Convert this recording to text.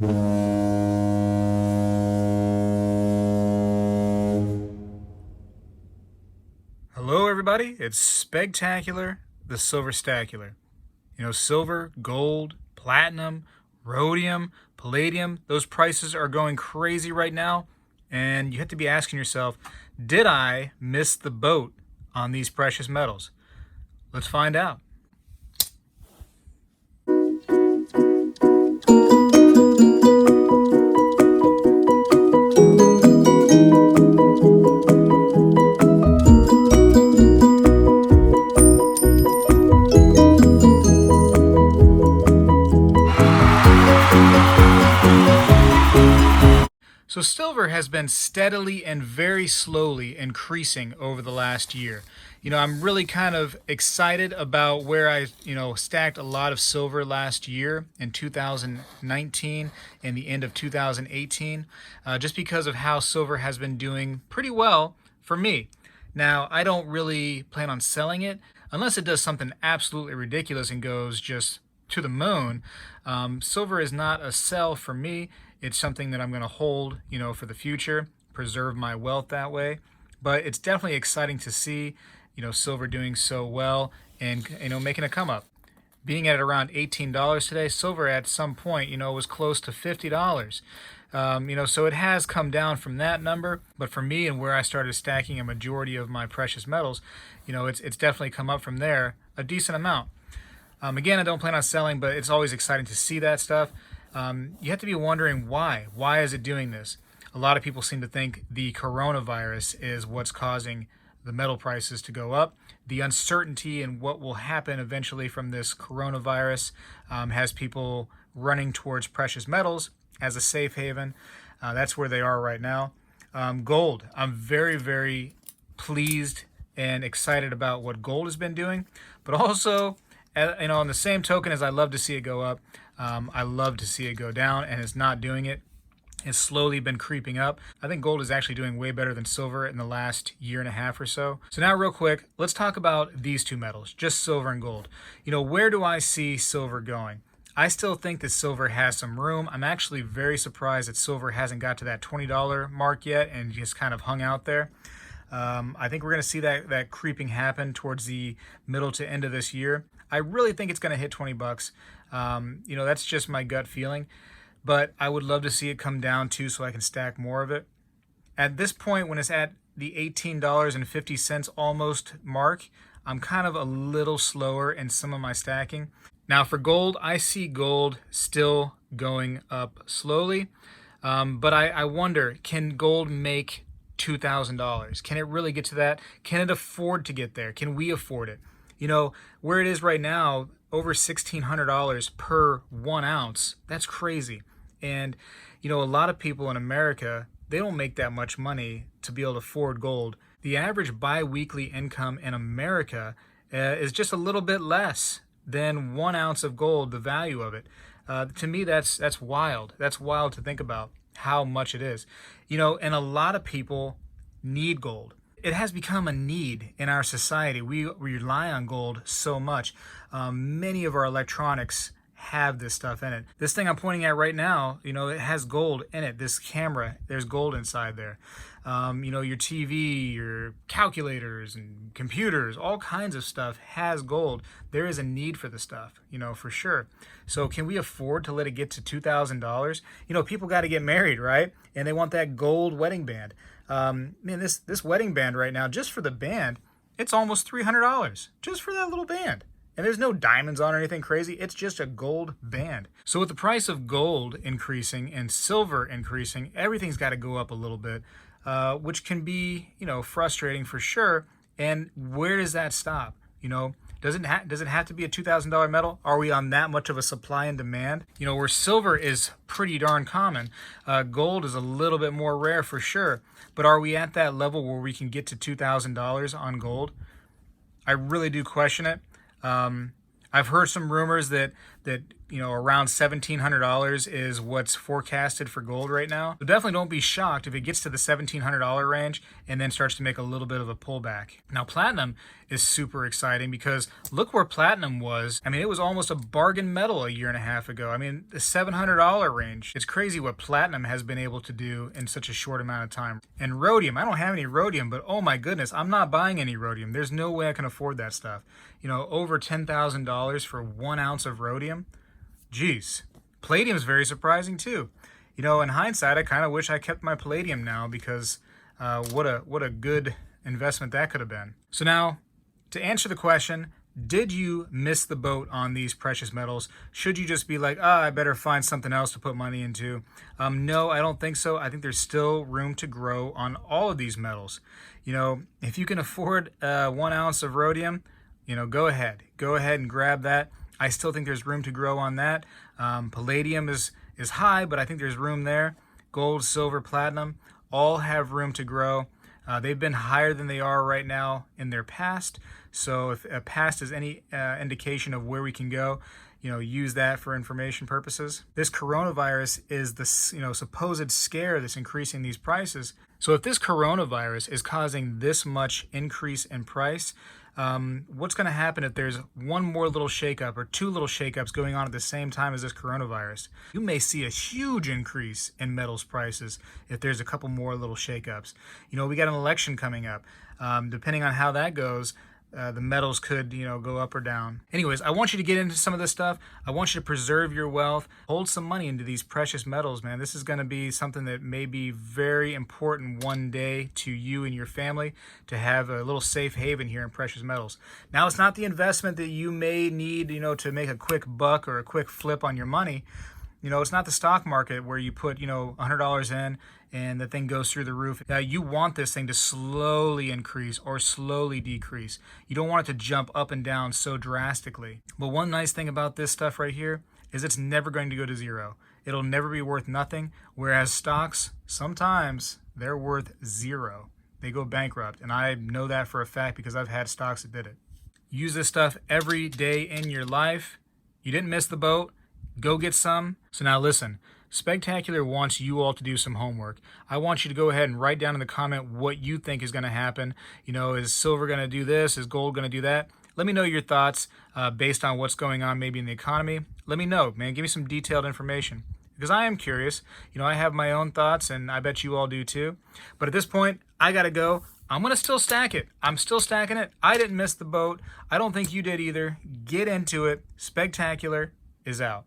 Hello everybody, it's Spegtacular, the Silverstacular. Silver, gold, platinum, rhodium, palladium, those prices are going crazy right now, and you have to be asking yourself, did I miss the boat on these precious metals? Let's find out. So silver has been steadily and very slowly increasing over the last year. I'm really kind of excited about where I, stacked a lot of silver last year in 2019 and the end of 2018, just because of how silver has been doing pretty well for me. Now, I don't really plan on selling it unless it does something absolutely ridiculous and goes just to the moon. Silver is not a sell for me. It's something that I'm going to hold, for the future, preserve my wealth that way. But it's definitely exciting to see, silver doing so well and, making a come up. Being at around $18 today, silver at some point, was close to $50. So it has come down from that number. But for me and where I started stacking a majority of my precious metals, it's definitely come up from there a decent amount. Again, I don't plan on selling, but it's always exciting to see that stuff. You have to be wondering why. Why is it doing this? A lot of people seem to think the coronavirus is what's causing the metal prices to go up. The uncertainty in what will happen eventually from this coronavirus has people running towards precious metals as a safe haven. That's where they are right now. Gold. I'm very, very pleased and excited about what gold has been doing, but also, on the same token as I love to see it go up, I love to see it go down, and it's not doing it. It's slowly been creeping up. I think gold is actually doing way better than silver in the last year and a half or so. So now real quick, let's talk about these two metals, just silver and gold. Where do I see silver going? I still think that silver has some room. I'm actually very surprised that silver hasn't got to that $20 mark yet and just kind of hung out there. I think we're going to see that creeping happen towards the middle to end of this year. I really think it's going to hit 20 bucks. That's just my gut feeling, but I would love to see it come down too so I can stack more of it. At this point, when it's at the $18.50 almost mark, I'm kind of a little slower in some of my stacking. Now for gold, I see gold still going up slowly, but I wonder, can gold make $2,000? Can it really get to that? Can it afford to get there? Can we afford it? Where it is right now, over $1,600 per 1 ounce, that's crazy. And, a lot of people in America, they don't make that much money to be able to afford gold. The average bi-weekly income in America is just a little bit less than 1 ounce of gold, the value of it. To me, that's wild. That's wild to think about how much it is. And a lot of people need gold. It has become a need in our society. We rely on gold so much. Many of our electronics have this stuff in it. This thing I'm pointing at right now, it has gold in it. This camera, there's gold inside there. Your TV, your calculators and computers, all kinds of stuff has gold. There is a need for the stuff, for sure. So can we afford to let it get to $2,000? People got to get married, right? And they want that gold wedding band. This wedding band right now, just for the band, it's almost $300 just for that little band. And there's no diamonds on or anything crazy. It's just a gold band. So with the price of gold increasing and silver increasing, everything's got to go up a little bit, which can be, frustrating for sure. And where does that stop? Does it have to be a $2,000 metal? Are we on that much of a supply and demand? Where silver is pretty darn common, gold is a little bit more rare for sure. But are we at that level where we can get to $2,000 on gold? I really do question it. I've heard some rumors that that, around $1,700 is what's forecasted for gold right now. So definitely don't be shocked if it gets to the $1,700 range and then starts to make a little bit of a pullback. Now, platinum is super exciting because look where platinum was. I mean, it was almost a bargain metal a year and a half ago. I mean, the $700 range. It's crazy what platinum has been able to do in such a short amount of time. And rhodium, I don't have any rhodium, but oh my goodness, I'm not buying any rhodium. There's no way I can afford that stuff. Over $10,000 for 1 ounce of rhodium. Geez. Palladium is very surprising too. In hindsight, I kind of wish I kept my palladium now because what a good investment that could have been. So now, to answer the question, did you miss the boat on these precious metals? Should you just be like, I better find something else to put money into? No, I don't think so. I think there's still room to grow on all of these metals. If you can afford 1 ounce of rhodium, go ahead and grab that. I still think there's room to grow on that. Palladium is high, but I think there's room there. Gold, silver, platinum, all have room to grow. They've been higher than they are right now in their past. So if past is any indication of where we can go, use that for information purposes. This coronavirus is the supposed scare that's increasing these prices. So if this coronavirus is causing this much increase in price, what's going to happen if there's one more little shakeup or two little shakeups going on at the same time as this coronavirus? You may see a huge increase in metals prices if there's a couple more little shakeups. We got an election coming up. Depending on how that goes, the metals could, go up or down. Anyways, I want you to get into some of this stuff. I want you to preserve your wealth. Hold some money into these precious metals, man. This is going to be something that may be very important one day to you and your family, to have a little safe haven here in precious metals. Now, it's not the investment that you may need, to make a quick buck or a quick flip on your money. It's not the stock market where you put, $100 in and the thing goes through the roof. You want this thing to slowly increase or slowly decrease. You don't want it to jump up and down so drastically. But one nice thing about this stuff right here is it's never going to go to zero. It'll never be worth nothing, whereas stocks, sometimes they're worth zero. They go bankrupt, and I know that for a fact because I've had stocks that did it. Use this stuff every day in your life. You didn't miss the boat. Go get some. So now listen, Spegtacular wants you all to do some homework. I want you to go ahead and write down in the comment what you think is going to happen. Is silver going to do this? Is gold going to do that? Let me know your thoughts based on what's going on maybe in the economy. Let me know, man. Give me some detailed information because I am curious. I have my own thoughts and I bet you all do too. But at this point, I got to go. I'm going to still stack it. I'm still stacking it. I didn't miss the boat. I don't think you did either. Get into it. Spegtacular is out.